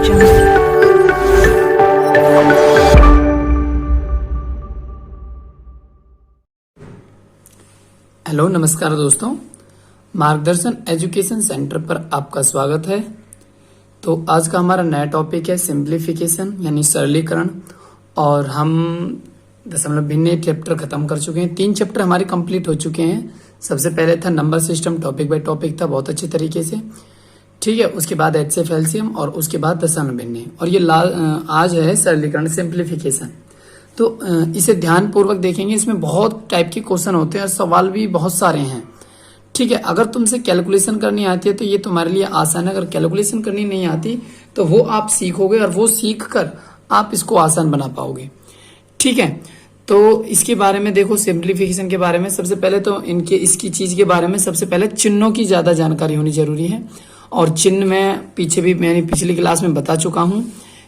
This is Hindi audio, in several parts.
हेलो नमस्कार दोस्तों, मार्गदर्शन एजुकेशन सेंटर पर आपका स्वागत है। तो आज का हमारा नया टॉपिक है सिंप्लीफिकेशन यानी सरलीकरण। और हम दशमलव भिन्न चैप्टर खत्म कर चुके हैं। 3 चैप्टर हमारे कंप्लीट हो चुके हैं। सबसे पहले था number system, topic by topic था बहुत अच्छे तरीके से, ठीक है। उसके बाद एचसीएफ एलसीएम और उसके बाद दशमलव भिन्न, और ये आज है सरलीकरण सिंप्लीफिकेशन। तो इसे ध्यान पूर्वक देखेंगे। इसमें बहुत टाइप के क्वेश्चन होते हैं और सवाल भी बहुत सारे हैं, ठीक है। अगर तुमसे कैलकुलेशन करनी आती है तो ये तुम्हारे लिए आसान है। अगर कैलकुलेशन करनी नहीं आती तो वो आप सीखोगे और वो सीख कर आप इसको आसान बना पाओगे, ठीक है। तो इसके बारे में देखो, सिंप्लीफिकेशन के बारे में सबसे पहले तो इसकी चीज के बारे में सबसे पहले चिन्हों की ज्यादा जानकारी होनी जरूरी है। और चिन्ह मैं मैंने पिछली क्लास में बता चुका हूं।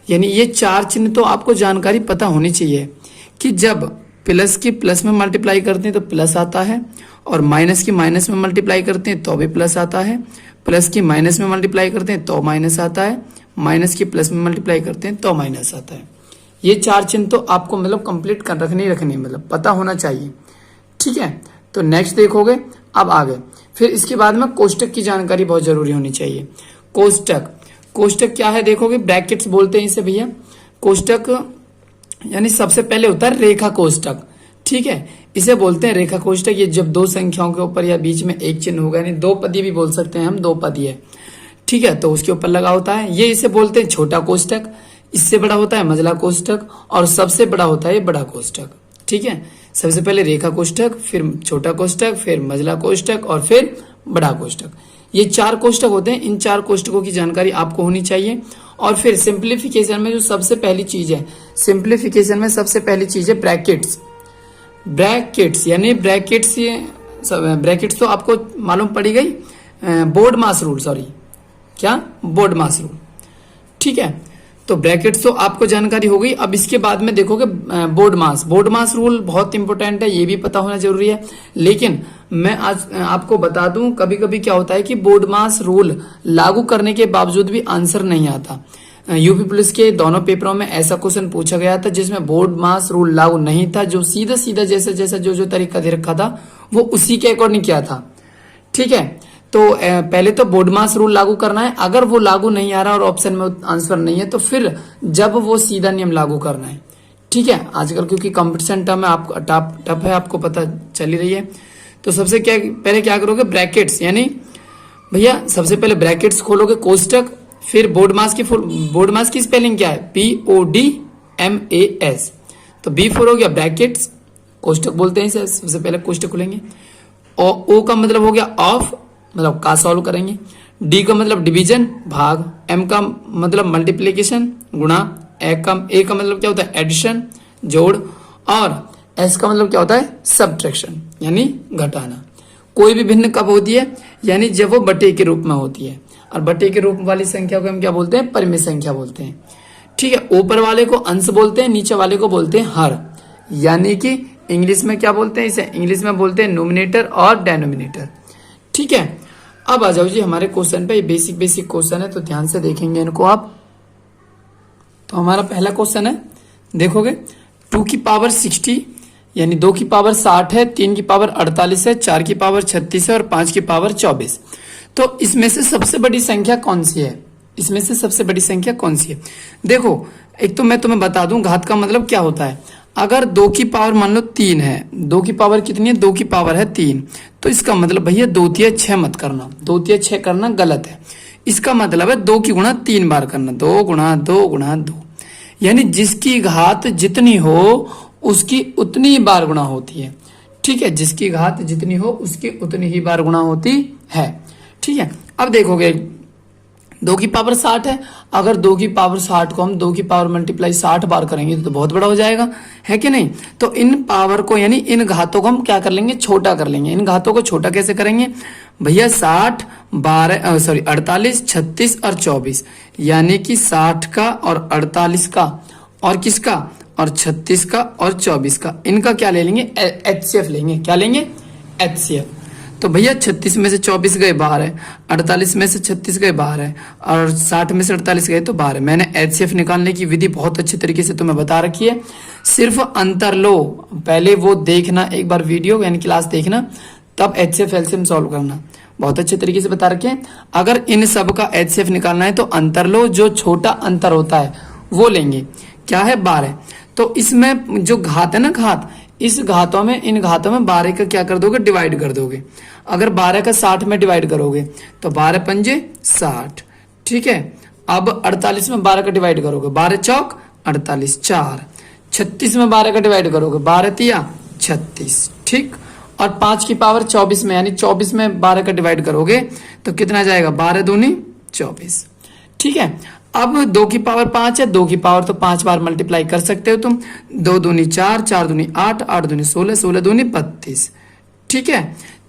यानी ये 4 चिन्ह तो आपको जानकारी पता होनी चाहिए कि जब प्लस की प्लस में मल्टीप्लाई करते हैं तो प्लस आता है, और माइनस की माइनस में मल्टीप्लाई करते हैं तो भी प्लस आता है, प्लस की माइनस में मल्टीप्लाई करते हैं तो माइनस आता है, माइनस की प्लस में मल्टीप्लाई करते हैं तो माइनस आता है। ये 4 चिन्ह तो आपको मतलब कंप्लीट कर रखनी मतलब पता होना चाहिए, ठीक है। तो नेक्स्ट देखोगे, अब आगे फिर इसके बाद में कोष्टक की जानकारी बहुत जरूरी होनी चाहिए। कोष्टक क्या है देखोगे, ब्रैकेट्स बोलते हैं इसे भैया। कोष्टक यानी सबसे पहले होता है रेखा कोष्टक, ठीक है। इसे बोलते हैं रेखा कोष्टक। ये जब 2 संख्याओं के ऊपर या बीच में एक चिन्ह होगा, यानी 2 पदी भी बोल सकते हैं हम, 2 पदी, ठीक है, तो उसके ऊपर लगा होता है। ये इसे बोलते हैं छोटा कोष्टक। इससे बड़ा होता है मझला कोष्टक, और सबसे बड़ा होता है बड़ा कोष्टक, ठीक है। सबसे पहले रेखा कोष्टक, फिर छोटा कोष्टक, फिर मझला कोष्टक और फिर बड़ा कोष्टक। ये 4 कोष्टक होते हैं। इन 4 कोष्टकों की जानकारी आपको होनी चाहिए। और फिर सिंप्लीफिकेशन में जो सबसे पहली चीज है, सिंप्लीफिकेशन में सबसे पहली चीज है ब्रैकेट्स यानी ब्रैकेट्स तो आपको मालूम पड़ी गई, बोर्ड मास रूल, बोर्ड मास रूल, ठीक है। तो ब्रैकेट्स तो आपको जानकारी हो गई। अब इसके बाद में देखोगे बोर्ड मास रूल बहुत इंपॉर्टेंट है, ये भी पता होना जरूरी है। लेकिन मैं आज आपको बता दूं, कभी कभी क्या होता है कि बोर्ड मास रूल लागू करने के बावजूद भी आंसर नहीं आता। यूपी पुलिस के दोनों पेपरों में ऐसा क्वेश्चन पूछा गया था जिसमें बोर्ड मास रूल लागू नहीं था, जो सीधा जैसा जो तरीका दे रखा था वो उसी के अकॉर्डिंग किया था, ठीक है। तो पहले तो बोर्ड मास रूल लागू करना है। अगर वो लागू नहीं आ रहा और ऑप्शन में आंसर नहीं है तो फिर जब वो सीधा नियम लागू करना है, ठीक है। आजकल क्योंकि कंपटीशन टर्म है, आपको टफ है, आपको पता चल ही रही है। तो पहले क्या करोगे, ब्रैकेट्स, यानी भैया सबसे पहले ब्रैकेट्स खोलोगे, कोष्टक, फिर बोर्ड मास की स्पेलिंग क्या है, PODMAS। तो B4 हो गया ब्रैकेट्स, कोष्टक बोलते हैं इसे। सबसे पहले कोष्टक खोलेंगे। O का मतलब हो गया ऑफ, मतलब का सॉल्व करेंगे। D का मतलब डिवीजन, भाग। M का मतलब मल्टीप्लीकेशन, गुणा। A का मतलब क्या होता है, एडिशन, जोड़। और S का मतलब क्या होता है, सब्ट्रैक्शन यानी घटाना। कोई भी भिन्न कब होती है, यानी जब वो बटे के रूप में होती है। और बटे के रूप वाली संख्या को हम क्या बोलते हैं, परिमेय संख्या बोलते हैं, ठीक है। ऊपर वाले को अंश बोलते हैं, नीचे वाले को बोलते हैं हर, यानी कि इंग्लिश में क्या बोलते हैं इसे, इंग्लिश में बोलते हैं नोमिनेटर और डेनोमिनेटर, ठीक है। अब आ जाओ जी हमारे क्वेश्चन पे। बेसिक क्वेश्चन है तो ध्यान से देखेंगे इनको आप। तो हमारा पहला क्वेश्चन है, देखोगे 2 की पावर 60 यानी 2 की पावर 60 है, 3 की पावर 48 है, 4 की पावर 36 है और 5 की पावर 24। तो इसमें से सबसे बड़ी संख्या कौन सी है, देखो एक तो मैं तुम्हें बता दूं घात का मतलब क्या होता है। अगर 2 की पावर मान लो 3 है, 2 की पावर कितनी है, 2 की पावर है 3, तो इसका मतलब भैया 2×6 मत करना, 2×6 करना गलत है। इसका मतलब है 2 की गुणा 3 बार करना, 2×2×2, यानी जिसकी घात जितनी हो उसकी उतनी ही बार गुणा होती है, ठीक है। जिसकी घात जितनी हो उसकी उतनी ही बार गुणा होती है, ठीक है। अब देखोगे 2 की पावर 60 है, अगर 2 की पावर 60 को हम 2 की पावर मल्टीप्लाई 60 बार करेंगे तो बहुत बड़ा हो जाएगा, है कि नहीं। तो इन पावर को यानी इन घातों को हम क्या कर लेंगे, छोटा कर लेंगे। इन घातों को छोटा कैसे करेंगे भैया, 48, 36 और 24, यानी कि 60 का और 48 का और किसका, और 36 का और 24 का, इनका क्या ले लेंगे, HCF लेंगे। क्या लेंगे, HCF। तो भैया 36 में से 24 गए बाहर है, 48 में से 36 गए बाहर है, और 60 में से 48 गए तो बाहर है। मैंने HCF निकालने की विधि बहुत अच्छे तरीके से तुम्हें बता रखी है, सिर्फ अंतर लो, पहले वो देखना एक बार वीडियो यानी क्लास देखना, तब HCF LCM सॉल्व करना, बहुत अच्छे तरीके से बता रखे हैं। अगर इन सब का HCF निकालना है तो अंतर लो, जो छोटा अंतर होता है वो लेंगे, क्या है 12। तो इसमें जो घात है ना, घात, इस घातों में, इन घातों में 12 का क्या कर दोगे, डिवाइड कर दोगे। अगर 12 का 60 में डिवाइड करोगे तो 12 पंजे 60, ठीक है। अब 48 में 12 का डिवाइड करोगे, 12 चौक 48, 4। 36 में 12 का डिवाइड करोगे, 12 तिया 36, ठीक। और 5 की पावर 24 में, यानी 24 में 12 का डिवाइड करोगे तो कितना जाएगा, 12 दूनी 24, ठीक है। अब 2 की पावर 5 है, 2 की पावर तो 5 बार मल्टीप्लाई कर सकते हो तुम, 2 दूनी 4, 4 दूनी 8, 8 दूनी 16, 16 दूनी 32, ठीक है।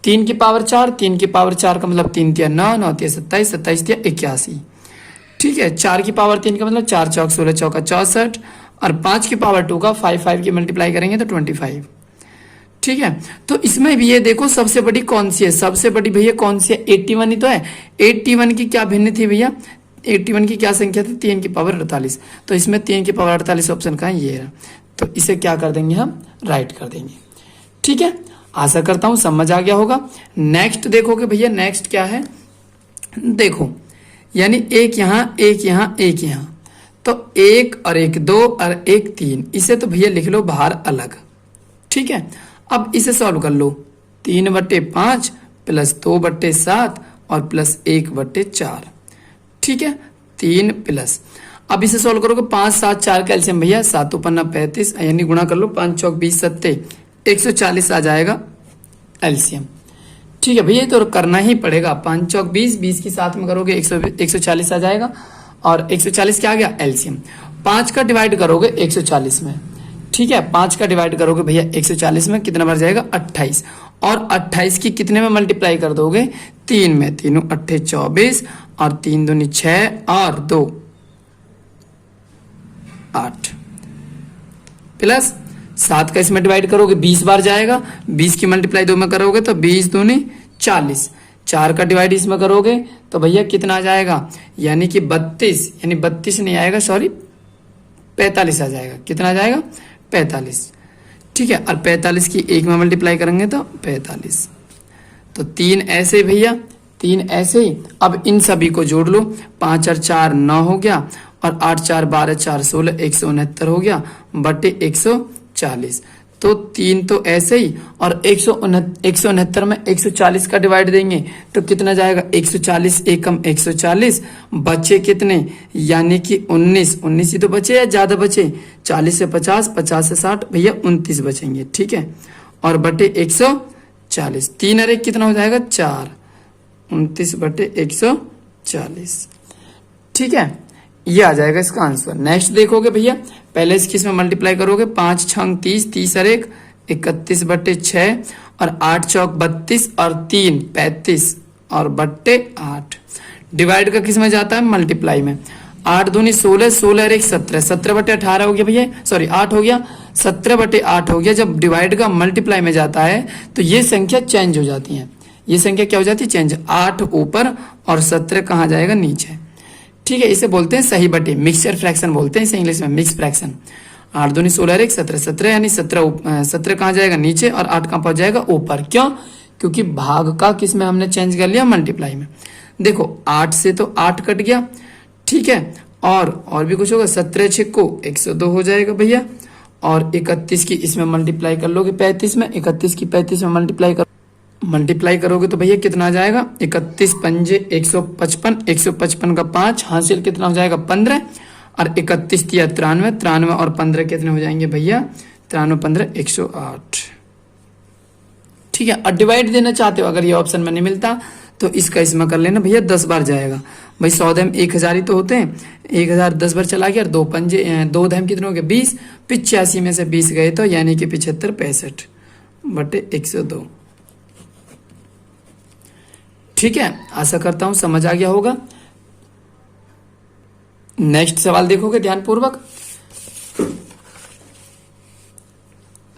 3 की पावर 4, 3 की पावर 4 का मतलब 3 तिया 9, 9 तिया 27, 27 तिया 81, ठीक है। 4 की पावर 3 का मतलब 4 चौक 16, चौका 64, और 5 की पावर 2 का 5 5 की मल्टीप्लाई करेंगे तो 25, ठीक है। तो इसमें भी ये देखो सबसे बड़ी कौन सी है, सबसे बड़ी भैया कौन सी है, 81 ही तो है। 81 की क्या भिन्न थी भैया, 81 की क्या संख्या थी, 3 की पावर 48। तो इसमें 3 की पावर 48 ऑप्शन का है, ये रहा। तो इसे क्या कर देंगे हम, राइट कर देंगे, ठीक है। आशा करता हूं समझ आ गया होगा। नेक्स्ट देखोगे भैया, नेक्स्ट क्या है, देखो यानी एक यहां, एक यहां, एक यहां, तो 1 और 1 2 और 1 3, इसे तो भैया लिख लो बाहर अलग, ठीक है। अब इसे सॉल्व कर लो, 3/5 प्लस 2/7 और प्लस 1/4, ठीक है। 3 प्लस, अब इसे सॉल्व करोगे 5 7 4 का एलसीएम भैया 7 पन्ना 35, यानी गुणा कर लो, 5 चौक 20 सत्ते 140 आ जाएगा एलसीएम, ठीक है भैया। तो करना ही पड़ेगा, 5 चौक 20, 20 की साथ में करोगे 140 आ जाएगा, और 140 क्या आ गया एलसीएम। 5 का डिवाइड करोगे 140 में, ठीक है। 5 का डिवाइड करोगे भैया 140 में, कितना बार जाएगा 28, और 28 की कितने में मल्टीप्लाई कर दोगे, 3 में, 3 8 24, और 3 दूनी 6 और 2 8, प्लस 7 का इसमें डिवाइड करोगे 20 बार जाएगा, 20 की मल्टीप्लाई 2 में करोगे तो 20 दूनी 40, 4 का डिवाइड इसमें करोगे तो भैया कितना आ जाएगा, यानी कि 32, यानी 32 नहीं आएगा, सॉरी 45 आ जाएगा, कितना आ जाएगा 45, ठीक है। और 45 की 1 में मल्टीप्लाई करेंगे तो 45, तो 3 ऐसे भैया, 3 ऐसे ही। अब इन सभी को जोड़ लो, 5 और 4 9 हो गया, और 8 4 12 4 16 169 हो गया बटे 140, तो 3 तो ऐसे ही, और 169 में 140 का डिवाइड देंगे तो कितना जाएगा, 140 एकम 140, बचे कितने, यानी कि 19, 19 ही तो बचे या ज्यादा बचे, 40 से 50, 50 से 60 भैया 29 बचेंगे, ठीक है। और बटे 140, 3 और 1 कितना हो जाएगा 4, 29 बटे 140, ठीक है। ये आ जाएगा इसका आंसर। नेक्स्ट देखोगे भैया, पहले इसकी इसमें मल्टीप्लाई करोगे, 5 छंग 30, 30 और 1 31 बटे 6, और 8 चौक 32, और 3 35, और बट्टे 8। डिवाइड का किस में जाता है, मल्टीप्लाई में। 8 दूनी 16, 16 और 1 17, 17 बटे 18 हो गया भैया, सॉरी 8 हो गया, 17 बटे 8 हो गया। जब डिवाइड का मल्टीप्लाई में जाता है तो ये संख्या चेंज हो जाती है, ये संख्या क्या हो जाती है, चेंज। 8 ऊपर और 17 कहाँ जाएगा, नीचे, ठीक है। इसे बोलते हैं सही बटे, मिक्सचर फ्रैक्शन बोलते हैं इसे इंग्लिश में, मिक्स फ्रैक्शन। 8 दूनी 16 और 1 17, 17 यानी 17 कहाँ जाएगा, नीचे, और 8 कहाँ पहुंच जाएगा, ऊपर। क्यों, क्योंकि भाग का किस में हमने चेंज कर लिया, मल्टीप्लाई में। देखो 8 से तो 8 कट गया, ठीक है, और भी कुछ होगा, 17 छिक्को 102 हो जाएगा भैया, और 31 की इसमें मल्टीप्लाई कर लोगे 35 में, 31 की 35 में मल्टीप्लाई करोगे तो भैया कितना आ जाएगा, 31 पंजे 155, 155 का 5 हासिल कितना हो जाएगा 15, और 31 तिया 93, 93 और 15 कितने हो जाएंगे भैया, 93 15 108, ठीक है। और डिवाइड देना चाहते हो, अगर ये ऑप्शन में नहीं मिलता तो इसका इसमें कर लेना भैया, 10 बार जाएगा भाई। 100 दहम 1000 ही तो होते हैं, 1000 10 बार चला गया, और 2 पंजे 2 दहम कितने हो गए 20, 85 में से 20 गए तो यानी कि 75 65 बटे 102, ठीक है। आशा करता हूं समझ आ गया होगा। नेक्स्ट सवाल देखोगे ध्यानपूर्वक।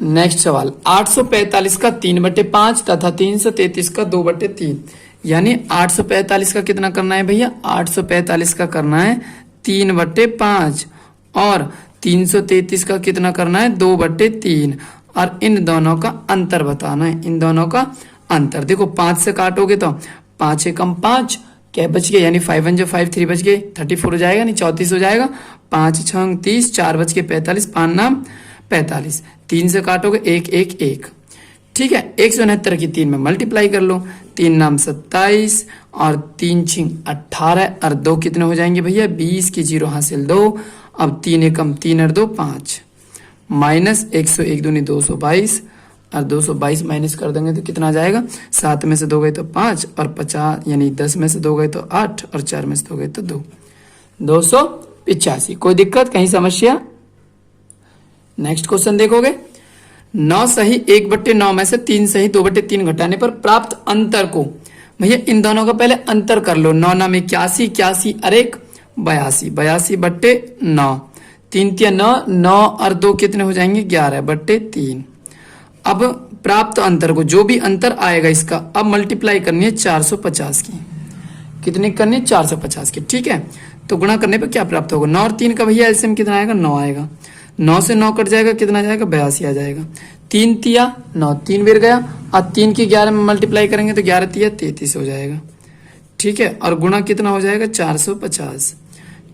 नेक्स्ट सवाल 845 का 3/5 तथा 333 का 2/3, यानी 845 का कितना करना है भैया, 845 का करना है 3/5 और 333 का कितना करना है 2/3 और इन दोनों का अंतर बताना है, इन दोनों का अंतर। देखो 5 से काटोगे तो 5 एकम 5 क्या बच गए, यानी 5 1 5 3 बच गए, 34 हो जाएगा, नहीं 34 हो जाएगा, 5 6 30 4 बच के 45, 5 नाम 45, 3 से काटोगे 1 1 1, ठीक है। 169 की 3 में मल्टीप्लाई कर लो, 3 नाम 27 और 3 छिंग 18 और 2 कितने हो जाएंगे भैया 20 की 0 हासिल 2, अब 3 एकम 3 और 2 5 माइनस 101 दूनी 222 और 222 माइनस कर देंगे तो कितना आ जाएगा, 7 में से 2 गए तो 5 और 50 यानी 10 में से 2 गए तो 8 और 4 में से 2 गए तो 2, 285। कोई दिक्कत, कहीं समस्या? नेक्स्ट क्वेश्चन देखोगे, 9 सही 1/9 में से 3 सही 2/3 घटाने पर प्राप्त अंतर को, भैया इन दोनों का पहले अंतर कर लो। 9 9 में 81 81 और 1 82 82/9, 3 3 9 9 और 2 कितने हो जाएंगे 11/3। अब प्राप्त अंतर को, जो भी अंतर आएगा इसका अब मल्टीप्लाई करनी है 450 की, कितनी करनी है 450 की, ठीक है। तो गुणा करने पर क्या प्राप्त होगा, 9 और 3 का भैया एलसीएम कितना आएगा 9 आएगा, 9 से 9 कट जाएगा, कितना आ जाएगा 82 आ जाएगा, 3 तिया 9 3 बिर गया और 3 की 11 में मल्टीप्लाई करेंगे तो 11 तिया 33 हो जाएगा, ठीक है। और गुणा कितना हो जाएगा 450,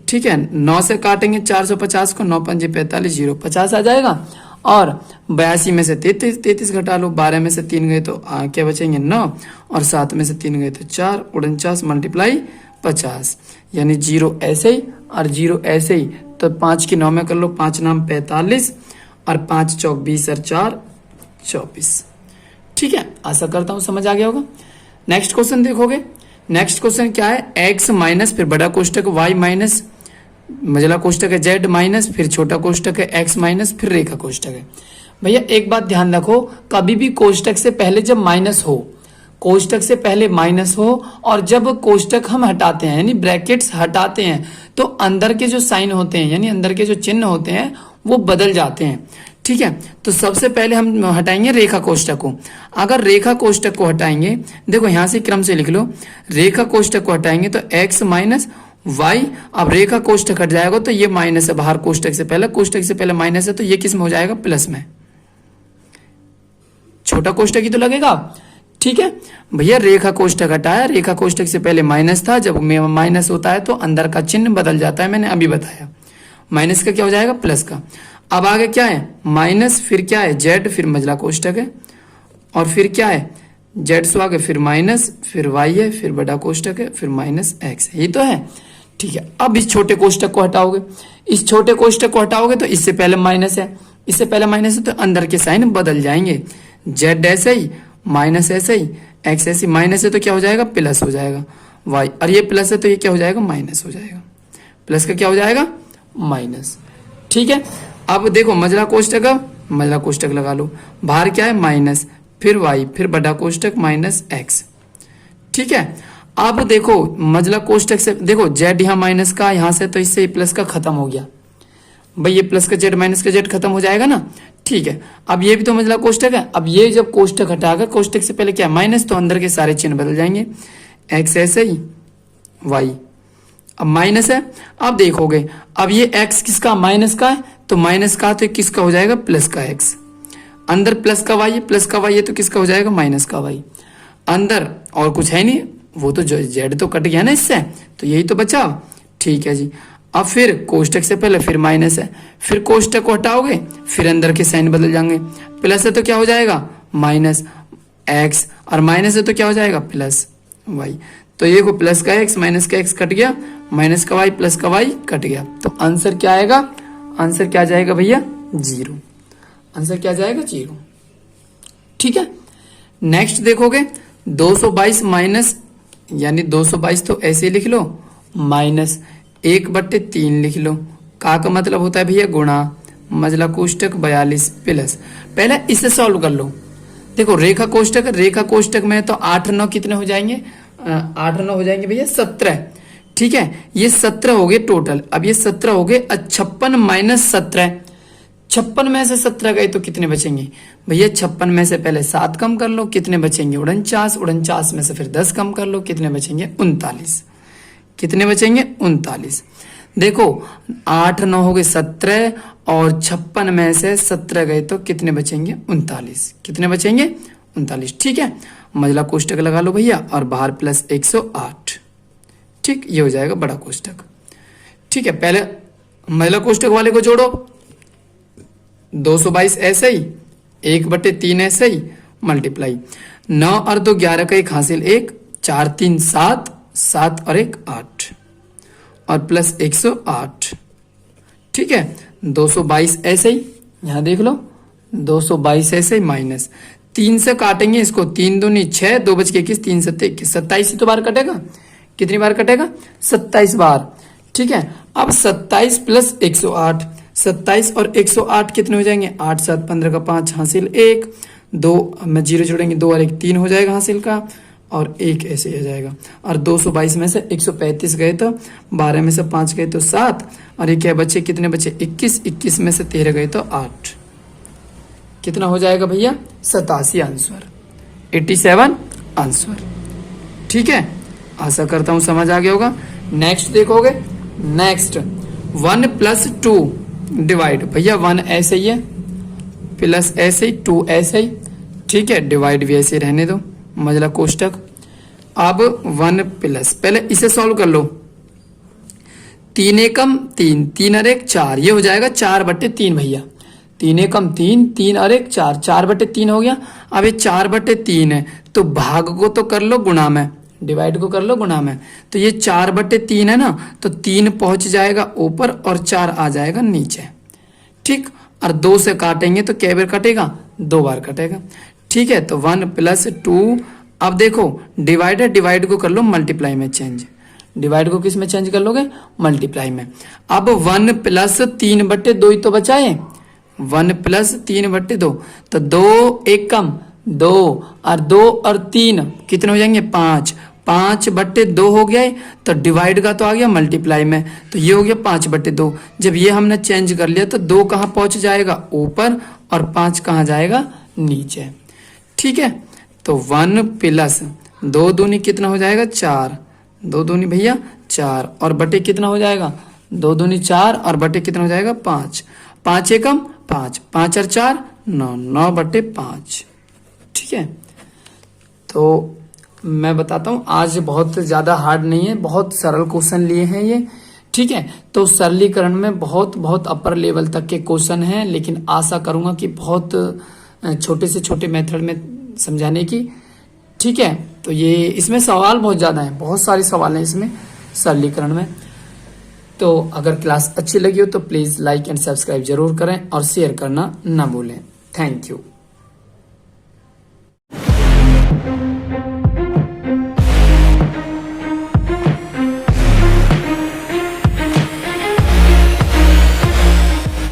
ठीक है। 9 से काटेंगे 450 को, 9 5 45 0 50 आ जाएगा और 82 में से 33 घटा लो, 12 में से 3 गए तो क्या बचेंगे 9 और 7 में से 3 गए तो 4, 49 मल्टीप्लाई 50 यानी 0 ऐसे ही और 0 ऐसे ही, तो 5 की 9 में कर लो, 5 नाम 45 और 5 चौक 20 और 4 24, ठीक है। आशा करता हूं समझ आ गया होगा। नेक्स्ट क्वेश्चन देखोगे, नेक्स्ट क्वेश्चन क्या है, x माइनस फिर बड़ा कोष्टक y माइनस मझला कोष्टक है z माइनस फिर छोटा कोष्टक है x माइनस फिर रेखा कोष्टक है। भैया एक बात ध्यान रखो, कभी भी कोष्टक से पहले जब माइनस हो, कोष्टक से पहले माइनस हो और जब कोष्टक हम हटाते हैं यानी ब्रैकेट्स हटाते हैं तो अंदर के जो साइन होते हैं यानी अंदर के जो चिन्ह होते हैं वो बदल जाते हैं, ठीक है। तो सबसे पहले हम हटाएंगे रेखा कोष्टक को। अगर रेखा कोष्टक को हटाएंगे, देखो यहां से क्रम से लिख लो, रेखा कोष्टक को हटाएंगे तो x माइनस y, अब रेखा कोष्टक हट जाएगा तो ये माइनस है बाहर, कोष्टक से पहले माइनस है तो ये किस में हो जाएगा प्लस में, छोटा कोष्टक ही तो लगेगा, ठीक है। भैया रेखा कोष्टक हटाया, रेखा कोष्टक से पहले माइनस था, जब माइनस होता है तो अंदर का चिन्ह बदल जाता है, मैंने अभी बताया। माइनस का क्या हो जाएगा प्लस का। अब आगे क्या है माइनस, फिर क्या है जेड, फिर मझला कोष्टक है और फिर क्या है जेड से आगे फिर माइनस, फिर वाई है, फिर बड़ा कोष्टक है, फिर माइनस एक्स है, ये तो है, ठीक है। अब इस छोटे कोष्टक को हटाओगे, इस छोटे कोष्टक को हटाओगे तो इससे पहले माइनस है, इससे पहले माइनस है तो अंदर के साइन बदल जाएंगे, जेड ऐसे ही माइनस ऐसे ही, एक्स ऐसे माइनस है तो क्या हो जाएगा प्लस हो जाएगा, वाई और ये प्लस है तो ये क्या हो जाएगा माइनस हो जाएगा, प्लस का क्या हो जाएगा माइनस, ठीक है। अब देखो मझला कोष्टक लगा लो, बाहर क्या है माइनस, फिर वाई, फिर बड़ा कोष्टक माइनस एक्स, ठीक है। अब देखो मझला कोष्टक से देखो जेड यहाँ माइनस का यहाँ से, तो इससे प्लस का खत्म हो गया, भाई ये प्लस का जेड माइनस का जेड खत्म हो जाएगा ना, ठीक है। अब ये भी तो मझला कोष्टक है, अब ये जब कोष्टक हटाकर कोष्टक से पहले क्या माइनस, तो अंदर के सारे चिन्ह बदल जाएंगे, एक्स ऐसे ही वाई, अब माइनस है। अब देखोगे अब ये एक्स किसका माइनस का है, तो माइनस का तो किसका हो जाएगा प्लस का एक्स, अंदर प्लस का वाई है, प्लस का वाई है तो किसका हो जाएगा माइनस का वाई, अंदर और कुछ है नहीं, वो तो जेड तो कट गया ना इससे, तो यही तो बचा, ठीक है जी। अब फिर कोष्टक से पहले फिर माइनस है, फिर कोष्टक को हटाओगे फिर अंदर के साइन बदल जाएंगे, प्लस है तो क्या हो जाएगा माइनस एक्स और माइनस है तो क्या हो जाएगा प्लस वाई, तो ये को प्लस का एक्स माइनस का एक्स कट गया, माइनस का वाई प्लस का वाई कट गया, तो आंसर क्या आएगा, आंसर क्या जाएगा भैया 0, आंसर क्या जाएगा 0, ठीक है। नेक्स्ट देखोगे 222 माइनस यानी 222 तो ऐसे लिख लो, माइनस 1/3 लिख लो, का मतलब होता है भैया गुणा, मझला कोष्टक 42 प्लस, पहले इसे सॉल्व कर लो। देखो रेखा कोष्टक में तो 8 9 कितने हो जाएंगे, 8 9 हो जाएंगे भैया 17, ठीक है। ये 17 हो गए टोटल, अब ये 17 हो गए 56 माइनस 17, 56 में से 17 गए तो कितने बचेंगे भैया? 56 में से पहले 7 कम कर लो, कितने बचेंगे? 49। 49 में से फिर 10 कम कर लो, कितने बचेंगे? 39। कितने बचेंगे? 39। देखो 8 9 हो गए 17 और 56 में से 17 गए तो कितने बचेंगे? 39। कितने बचेंगे? 39। ठीक है, मझला कोष्टक लगा लो भैया और बाहर प्लस 108। ठीक, ये हो जाएगा बड़ा कोष्टक। ठीक है, पहले मझला कोष्टक वाले को जोड़ो, 222 ऐसे ही, 1/3 ऐसे ही, मल्टीप्लाई 9 और 2 11 का 1 हासिल 1, 4 3 7, 7 और 1 8 और प्लस 108। ठीक है, 222 ऐसे ही, यहां देख लो 222 ऐसे ही माइनस 3 से काटेंगे इसको, 3 दूनी 6, 2 बच के 21, 3 7 21, 27 ही तो बार कटेगा। कितनी बार कटेगा? 27 बार। ठीक है, अब 27 प्लस 108, 27 और 108 कितने हो जाएंगे? 8 7 15 का 5 हासिल 1, 2 में 0 जोड़ेंगे, 2 और 1 3 हो जाएगा हासिल का, और 1 ऐसे हो जाएगा। और 222 में से 135 गए तो 12 में से 5 गए तो 7, और ये क्या बचे? कितने बचे? 21। 21 में से 13 गए तो 8। कितना हो जाएगा भैया? 87 आंसर, 87 आंसर। ठीक है, आशा करता हूं समझ आ गया होगा। नेक्स्ट देखोगे, नेक्स्ट 1 प्लस 2 डिवाइड, भैया 1 ऐसे ही है, प्लस ऐसे ही, 2 ऐसे ही। ठीक है, डिवाइड भी ऐसे रहने दो, मझला कोष्टक। अब 1 प्लस, पहले इसे सॉल्व कर लो, 3 एकम 3, 3 और 1 4, ये हो जाएगा 4/3 भैया। 3 एकम 3, 3 और 1 4, 4/3 हो गया। अब ये 4/3 है तो भाग को तो कर लो गुणा में, डिवाइड को कर लो गुणा में, तो ये 4/3 है ना, तो 3 पहुंच जाएगा ऊपर और 4 आ जाएगा नीचे। ठीक, और 2 से काटेंगे तो कै बार कटेगा? 2 बार कटेगा। ठीक है, तो 1 प्लस 2, अब देखो डिवाइड है, डिवाइड को कर लो मल्टीप्लाई में चेंज, डिवाइड को किस में चेंज कर लोगे? मल्टीप्लाई में। अब 1 प्लस 3/2 ही तो बचा है, 1 प्लस 3/2, तो 2 1 कम 2 और 2 और 3 कितने हो जाएंगे? 5, 5/2 हो गया है, तो डिवाइड का तो आ गया मल्टीप्लाई में, तो ये हो गया 5/2। जब ये हमने चेंज कर लिया तो 2 कहाँ पहुंच जाएगा? ऊपर, और 5 कहाँ जाएगा? नीचे। ठीक है, तो 1 प्लस 2 दूनी कितना हो जाएगा? 4, 2 दूनी भैया 4, और बटे कितना हो जाएगा? 2 दूनी 4 और बटे कितना हो जाएगा? 5, 5 एकम 5, 5 और 4 9, 9/5। ठीक है, तो मैं बताता हूं, आज बहुत ज्यादा हार्ड नहीं है, बहुत सरल क्वेश्चन लिए हैं ये। ठीक है, तो सरलीकरण में बहुत बहुत अपर लेवल तक के क्वेश्चन हैं, लेकिन आशा करूंगा कि बहुत छोटे से छोटे मेथड में समझाने की। ठीक है, तो ये इसमें सवाल बहुत ज्यादा है, बहुत सारे सवाल हैं इसमें सरलीकरण में। तो अगर क्लास अच्छी लगी हो तो प्लीज लाइक एंड सब्सक्राइब जरूर करें और शेयर करना ना भूलें। Thank you.